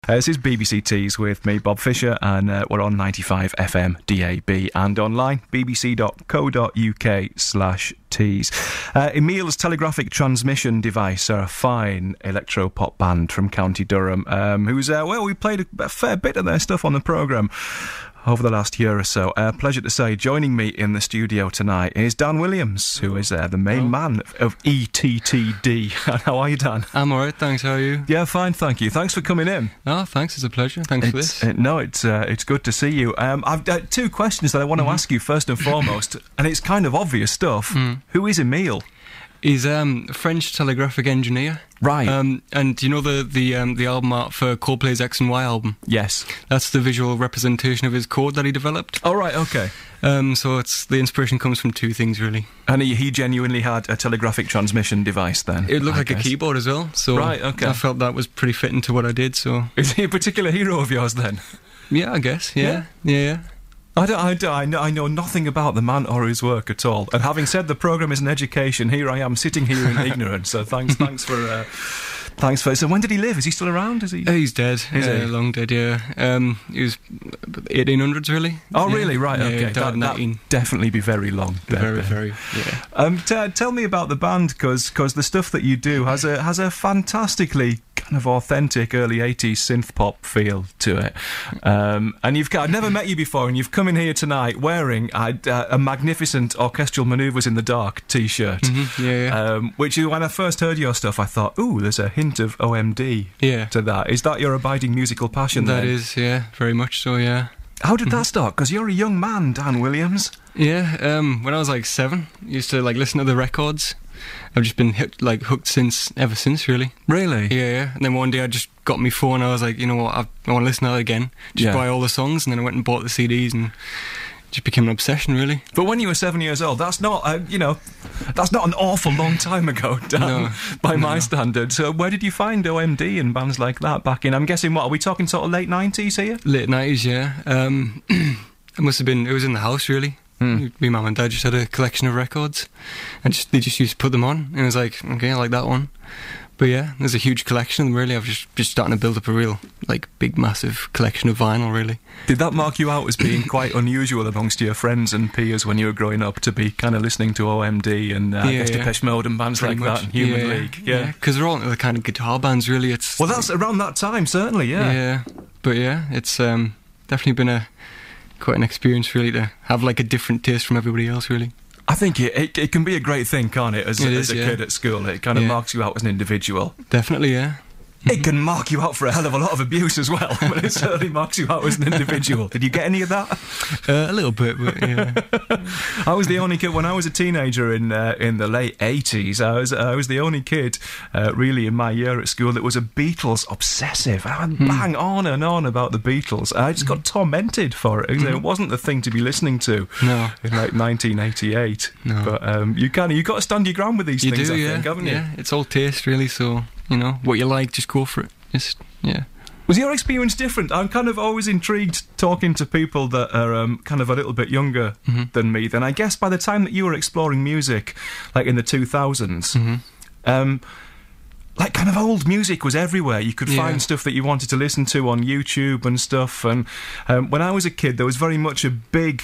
This is BBC Tees with me, Bob Fischer, and we're on 95 FM DAB and online, bbc.co.uk/tees. Emile's Telegraphic Transmission Device are a fine electro-pop band from County Durham, who's, we played a fair bit of their stuff on the programme over the last year or so. Pleasure to say, joining me in the studio tonight is Dan Williams, who is the main man of ETTD. How are you, Dan? I'm alright, thanks. How are you? Yeah, fine, thank you. Thanks for coming in. Oh, thanks. It's a pleasure. Thanks for this. It's good to see you. I've got two questions that I want to ask you first and foremost, and it's kind of obvious stuff. Who is Emile? He's a French telegraphic engineer. Right. And you know the album art for Coldplay's X and Y album? Yes. That's the visual representation of his code that he developed. Oh, right, okay. So the inspiration comes from two things, really. And he genuinely had a telegraphic transmission device then? It looked like a keyboard as well. So right, okay. I felt that was pretty fitting to what I did, so... Is he a particular hero of yours then? Yeah, I guess, yeah. I know nothing about the man or his work at all. And having said the programme is an education, here I am sitting here in ignorance. So thanks for. So when did he live? Is he still around? Is he? He's dead. Is he? Long dead. Yeah. He was 1800s really. Oh really? Right. Yeah, Okay. That'd definitely be very long. Very. Yeah. Tell me about the band, because the stuff that you do has a fantastically kind of authentic early 80s synth pop feel to it. And I've never met you before, and you've come in here tonight wearing a magnificent Orchestral Manoeuvres in the Dark t-shirt. Which when I first heard your stuff, I thought, ooh, there's a hint of OMD to that. Is that your abiding musical passion then? That is, yeah, very much so, yeah. How did that start? Because you're a young man, Dan Williams. Yeah, when I was like 7, I used to like listen to the records. I've just been hooked ever since, really. Really? Yeah. And then one day I just got my phone and I was like, you know what, I want to listen to that again. Just buy all the songs, and then I went and bought the CDs and just became an obsession, really. But when you were 7 years old, that's not, that's not an awful long time ago, Dan, by my standards. So where did you find OMD and bands like that back in, I'm guessing, what, are we talking sort of late 90s here? Late 90s, yeah. It was in the house, really. My mum and dad just had a collection of records, and they just used to put them on, and I was like, okay, I like that one. But yeah, there's a huge collection of them, really. I've just starting to build up a real, like, big, massive collection of vinyl, really. Did that mark you out as being quite unusual amongst your friends and peers when you were growing up, to be kind of listening to OMD and I guess Depeche Mode and bands pretty like much. That, and Human League? Yeah, because they're all the kind of guitar bands, really. Well, that's around that time, certainly, yeah. Yeah, but yeah, it's definitely been quite an experience, really, to have like a different taste from everybody else, really. I think it can be a great thing, can't it, as a kid at school? It kind of marks you out as an individual. Definitely, yeah. It can mark you out for a hell of a lot of abuse as well, but it certainly marks you out as an individual. Did you get any of that? A little bit, but yeah. I was the only kid, when I was a teenager in the late 80s, I was the only kid really in my year at school that was a Beatles obsessive. I would bang on and on about the Beatles. I just got tormented for it. It wasn't the thing to be listening to in like 1988. No. But you got to stand your ground with these things, I think, haven't you? Yeah, it's all taste, really, so... You know, what you like, just go for it. Was your experience different? I'm kind of always intrigued talking to people that are kind of a little bit younger than me. Then I guess by the time that you were exploring music, like in the 2000s, like kind of old music was everywhere. You could find stuff that you wanted to listen to on YouTube and stuff. And when I was a kid, there was very much a big...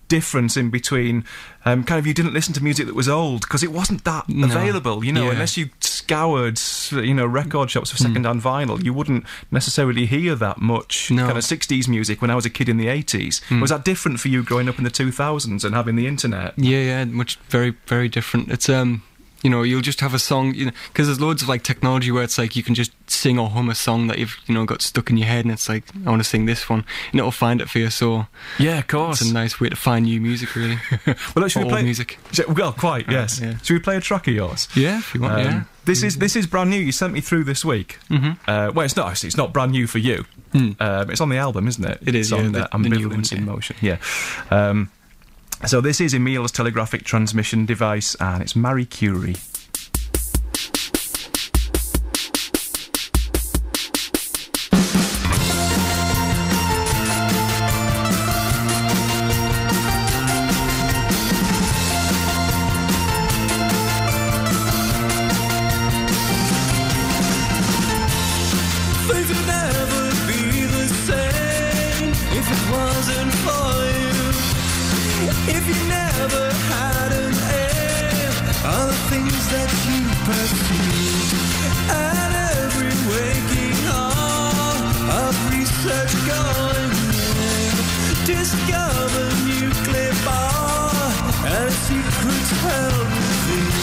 difference in between kind of you didn't listen to music that was old because it wasn't that available, unless you scoured record shops for second-hand vinyl, you wouldn't necessarily hear that much kind of 60s music when I was a kid in the 80s. Was that different for you growing up in the 2000s and having the internet? Yeah, much, very, very different. It's you'll just have a song, because there's loads of like technology where it's like you can just sing or hum a song that you've got stuck in your head, and it's like, I want to sing this one, and it'll find it for you. So yeah, of course, it's a nice way to find new music, really. Well, should we play music? Well, quite, yes. Should we play a track of yours? Yeah, if you want. This is brand new. You sent me through this week. Well, it's not actually. It's not brand new for you. It's on the album, isn't it? It is. It's on Ambivalence in Motion. Yeah. So this is Emile's Telegraphic Transmission Device, and it's Marie Curie. Things never be the same if it wasn't for you. If you never had an aim on the things that you pursue. At every waking hour of research going in, discover nuclear power and secrets held within.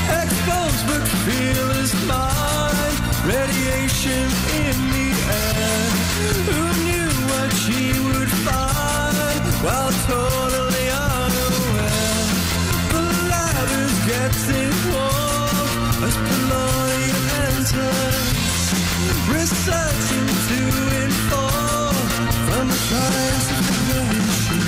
Exposed but fearless mind, radiation in the air. Who knew what she would find while totally unaware? The ladders getting warm as polonium enters, researching to inform from the science of creation.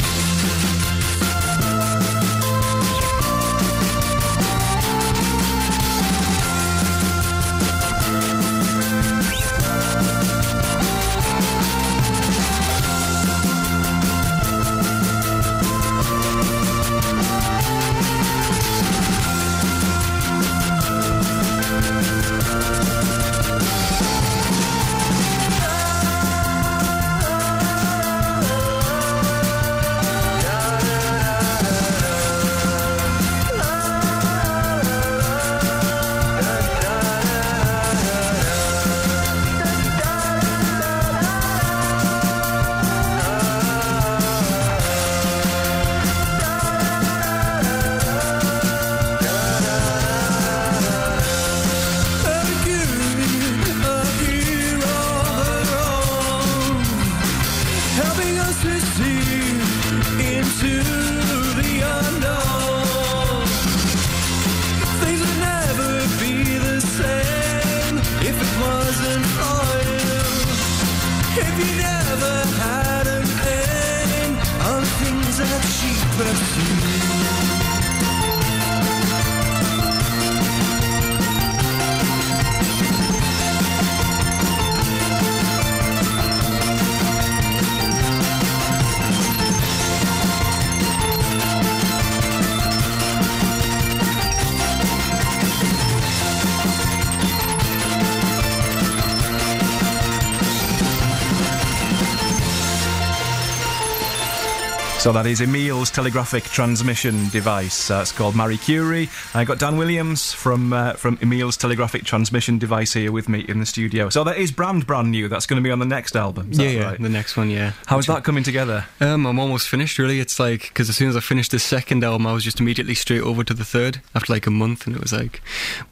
So that is Emile's telegraphic transmission device. It's called Marie Curie. I got Dan Williams from Emile's telegraphic transmission device here with me in the studio. So that is brand new. That's going to be on the next album. Is that right? The next one, yeah. How's that coming together? I'm almost finished, really. It's like, because as soon as I finished the second album, I was just immediately straight over to the third after like a month, and it was like,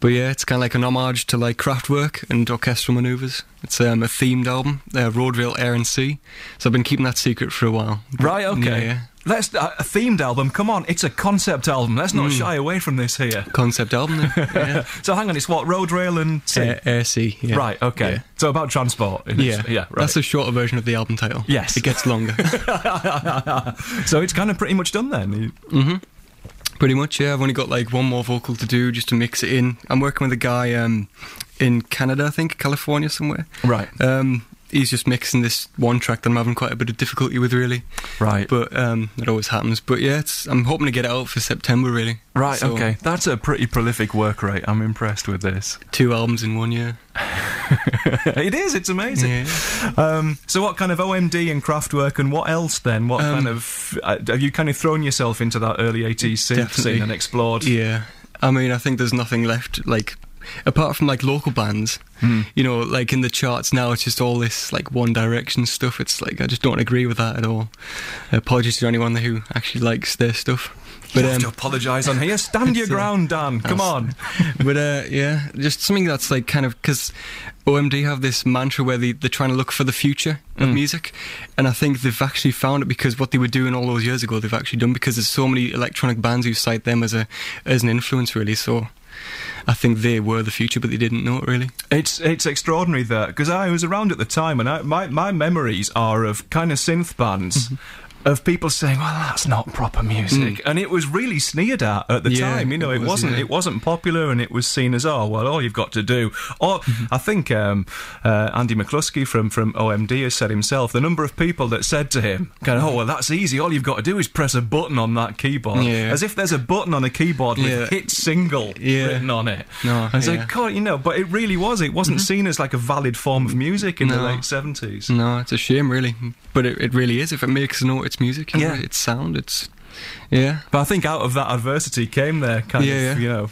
but yeah, it's kind of like an homage to like Kraftwerk and orchestral manoeuvres. It's a themed album, Road, Rail, Air and Sea. So I've been keeping that secret for a while. Right, okay. Yeah. Let's a themed album. Come on, it's a concept album. Let's not shy away from this here. Concept album, then. Yeah. So hang on, it's what, road, rail, and sea? Air, sea. Yeah. Right. Okay. Yeah. So about transport. Yeah. Yeah. Right. That's a shorter version of the album title. Yes. It gets longer. So it's kind of pretty much done then. Mm-hmm. Pretty much, yeah. I've only got like one more vocal to do just to mix it in. I'm working with a guy in Canada, I think, California somewhere. Right. He's just mixing this one track that I'm having quite a bit of difficulty with, really. Right. But that always happens. But yeah, I'm hoping to get it out for September, really. Right, so, okay. That's a pretty prolific work rate. I'm impressed with this. 2 albums in 1 year. It is, it's amazing. Yeah. So what kind of OMD and Kraftwerk and what else then? What kind of... have you kind of thrown yourself into that early 80s synth scene and explored? Yeah. I mean, I think there's nothing left, like... Apart from like local bands, you know, like in the charts now, it's just all this like One Direction stuff. It's like I just don't agree with that at all. Apologies to anyone who actually likes their stuff. But you have to apologise on here. Stand your ground, Dan. Come on. But yeah, just something that's like kind of, because OMD have this mantra where they're trying to look for the future of music, and I think they've actually found it because what they were doing all those years ago, they've actually done, because there's so many electronic bands who cite them as an influence, really. So I think they were the future, but they didn't know it, really. It's extraordinary that, because I was around at the time, and my memories are of kind of synth bands of people saying, "Well, that's not proper music," and it was really sneered at the time. You know, it wasn't popular, and it was seen as, "Oh, well, all you've got to do." Or I think Andy McCluskey from OMD has said himself, the number of people that said to him, "Oh, well, that's easy. All you've got to do is press a button on that keyboard," as if there's a button on a keyboard with hit single written on it. No, I was like, God, you know, but it really was. It wasn't seen as like a valid form of music in the late 70s. No, it's a shame, really. But it really is. If it makes a note, it's music. You know, it's sound. It's But I think out of that adversity came their kind of, you know,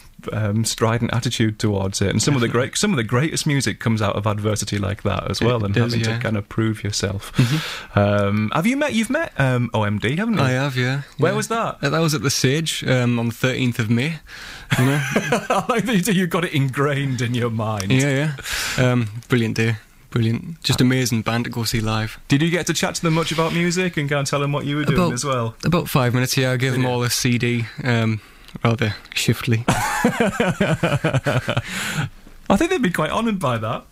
strident attitude towards it, and some of the greatest music comes out of adversity like that as well, and having to kind of prove yourself. You've met OMD, haven't you? I have, yeah. Where was that? That was at the Sage on the 13th of May. You know? I like that you got it ingrained in your mind. Yeah. Brilliant day. Brilliant. Just amazing band to go see live. Did you get to chat to them much about music and kind of tell them what you were doing as well? About 5 minutes, yeah. I gave them all a CD, rather shiftily. I think they'd be quite honoured by that.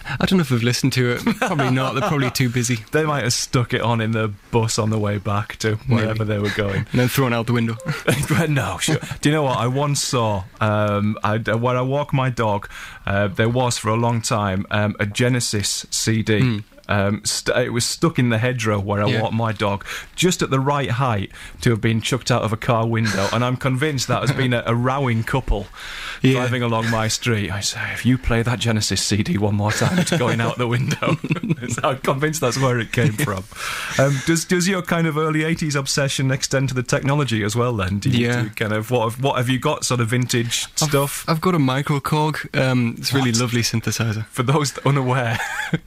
I don't know if they've listened to it. Probably not. They're probably too busy. They might have stuck it on in the bus on the way back to wherever they were going. And then thrown out the window. No, sure. Do you know what? I once saw, where I walk my dog, there was for a long time a Genesis CD. It was stuck in the hedgerow where I walk my dog, just at the right height to have been chucked out of a car window, and I'm convinced that has been a rowing couple driving along my street. I say, if you play that Genesis CD one more time, it's going out the window. I'm convinced that's where it came from. Does your kind of early 80s obsession extend to the technology as well then? Do you kind of, what have you got, sort of vintage stuff? I've got a microKORG. It's a really lovely synthesizer. For those unaware,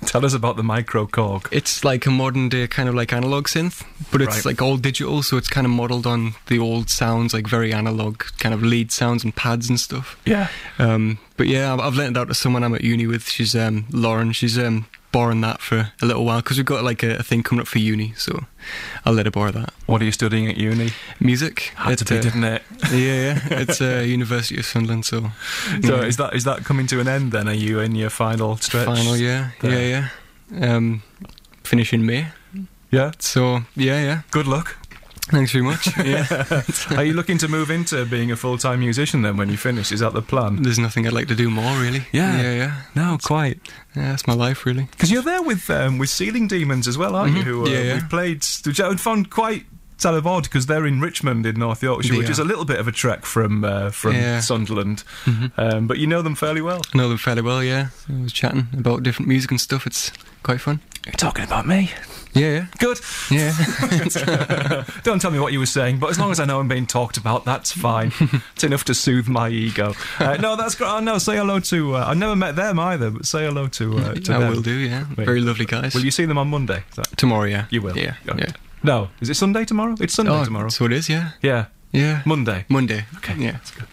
tell us about the microKORG. It's like a modern day kind of like analog synth, but it's like all digital, so it's kind of modelled on the old sounds, like very analog kind of lead sounds and pads and stuff. Yeah. But yeah, I've lent it out to someone I'm at uni with. She's Lauren. She's borrowing that for a little while because we've got like a thing coming up for uni, so I'll let her borrow that. What are you studying at uni? Music. Had to be, didn't it? Yeah. It's University of Sunderland. So is that coming to an end then? Are you in your final stretch? Final, yeah. Finish in May. Yeah. So yeah. Good luck. Thanks very much. Yeah. Are you looking to move into being a full-time musician then when you finish? Is that the plan? There's nothing I'd like to do more, really. Yeah. No, quite. Yeah, that's my life, really. Because you're there with Ceiling Demons as well, aren't you? Who we've played, which I found quite kind of odd because they're in Richmond in North Yorkshire, which is a little bit of a trek from Sunderland. But you know them fairly well. I know them fairly well, yeah. I was chatting about different music and stuff. It's quite fun. You're talking about me. Yeah. Good. Yeah. Don't tell me what you were saying, but as long as I know I'm being talked about, that's fine. It's enough to soothe my ego. No, that's great. No, say hello to... I never met them either, but say hello to them. I will do, yeah. Very lovely guys. Will you see them on Monday? Tomorrow, yeah. You will? Yeah. Okay. Yeah. No, is it Sunday tomorrow? It's Sunday tomorrow. So it is, yeah. Yeah. Monday. Okay. Yeah, that's good.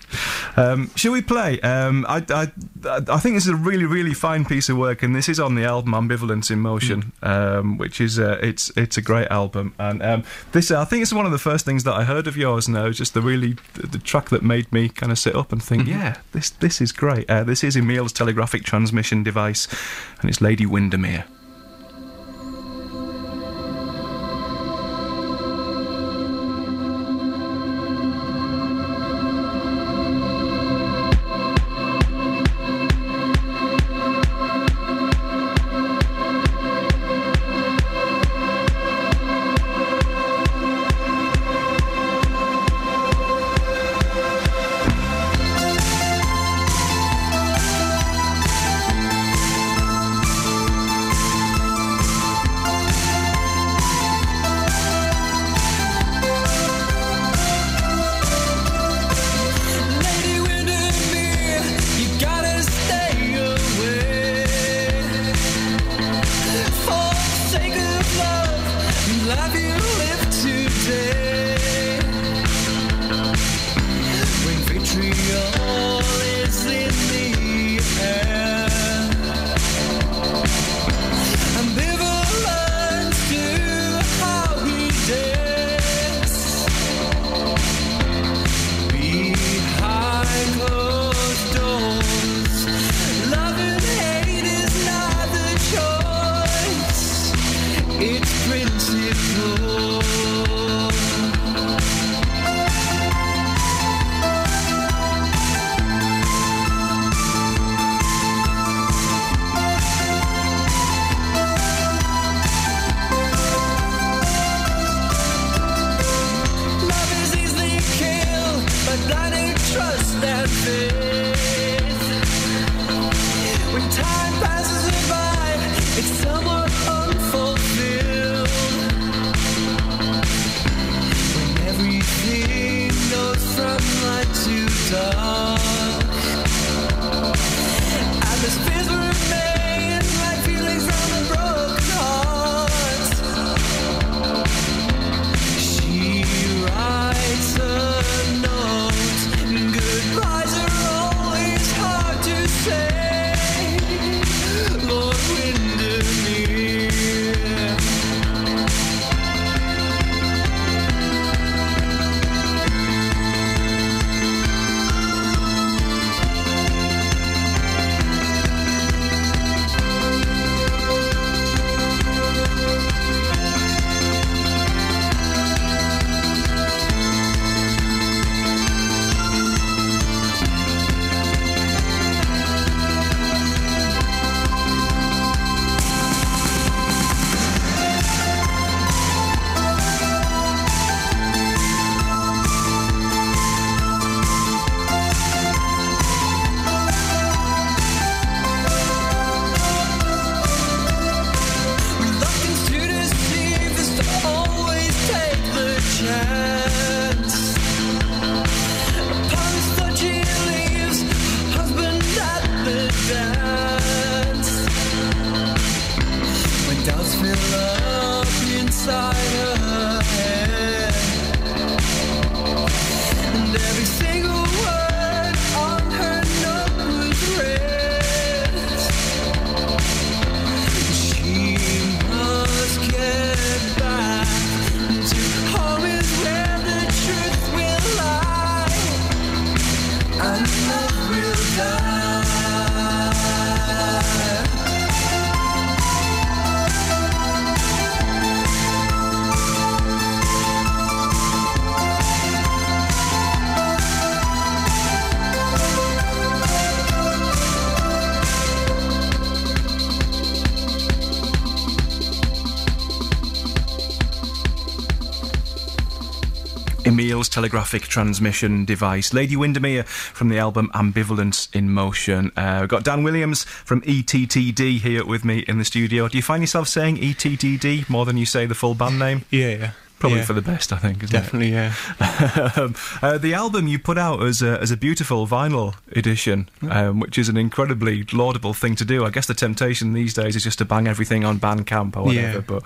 Shall we play? I think this is a really, really fine piece of work, and this is on the album Ambivalence in Motion, which is it's a great album. And this, I think, it's one of the first things that I heard of yours. Now, just the track that made me kind of sit up and think, this is great. This is Emile's Telegraphic transmission device, and it's Lady Windermere. It's principle. Emile's Telegraphic Transmission Device. Lady Windermere from the album Ambivalence in Motion. We've got Dan Williams from ETTD here with me in the studio. Do you find yourself saying ETTD more than you say the full band name? Yeah. Probably for the best, I think, isn't Definitely, it? yeah. The album you put out as a beautiful vinyl edition, which is an incredibly laudable thing to do. I guess the temptation these days is just to bang everything on Bandcamp or whatever, but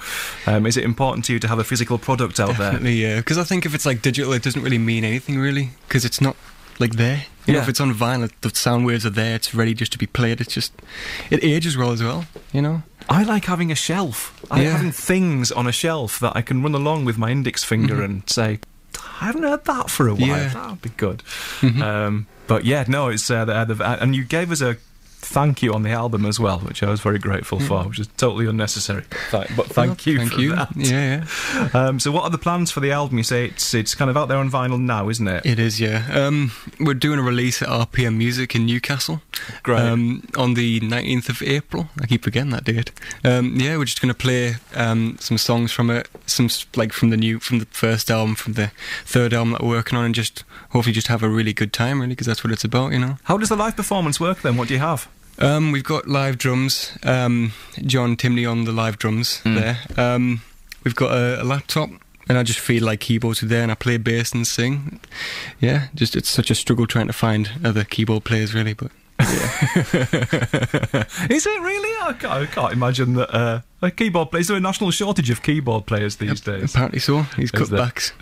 is it important to you to have a physical product out there? Definitely, yeah. Because I think if it's like digital, it doesn't really mean anything, really, because it's not like there. You know, if it's on vinyl, the sound waves are there, it's ready just to be played. It's just, it ages well, you know? I like having a shelf. I like having things on a shelf that I can run along with my index finger and say, I haven't heard that for a while. Yeah. That would be good. But yeah, no, it's and you gave us a thank you on the album as well, which I was very grateful for, which is totally unnecessary. But thank you for that. Yeah. So what are the plans for the album? You say it's kind of out there on vinyl now, isn't it? It is, yeah. We're doing a release at RPM Music in Newcastle. Great. On the 19th of April. I keep forgetting that date. We're just going to play some songs from it, some like from the first album, from the third album that we're working on, and just hopefully just have a really good time, really, because that's what it's about, you know. How does the live performance work then? What do you have? We've got live drums, John Timney on the live drums there. We've got a laptop, and I just feel like keyboards are there, and I play bass and sing. Yeah, just it's such a struggle trying to find other keyboard players, really, but yeah. Is it really? I can't imagine that a keyboard player. Is there a national shortage of keyboard players these days? Apparently so. He's cut backs.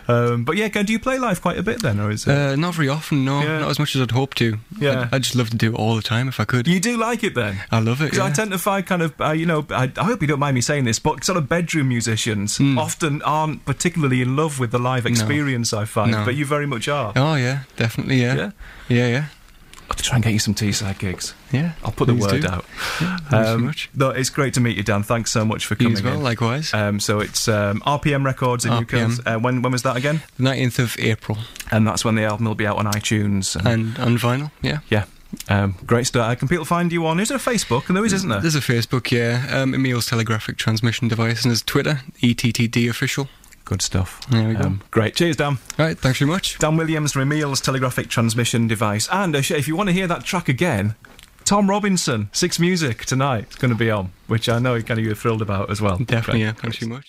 But yeah, do you play live quite a bit then, or is it? Not very often, no. Yeah. Not as much as I'd hope to. Yeah. I'd just love to do it all the time if I could. You do like it then? I love it, Because I tend to find kind of, I hope you don't mind me saying this, but sort of bedroom musicians often aren't particularly in love with the live experience, I find. No. But you very much are. Oh, yeah, definitely, yeah. Yeah. I'll have to try and get you some Teesside gigs. Yeah. I'll put the word out. Yeah, thanks so much. No, it's great to meet you, Dan. Thanks so much for coming you as well, in. Likewise. So it's RPM Records in Newcastle. When was that again? The 19th of April. And that's when the album will be out on iTunes. And on vinyl, yeah. Yeah. Great stuff. Can people find you on? Is there a Facebook? And there isn't there? There's a Facebook, yeah. Emile's Telegraphic Transmission Device, and there's Twitter, ETTD Official. Good stuff. There we go. Great. Cheers, Dan. All right, thanks very much. Dan Williams from Emile's Telegraphic Transmission Device. And if you want to hear that track again, Tom Robinson, Six Music tonight, is going to be on, which I know you're thrilled about as well. Definitely, yeah. Thanks very much.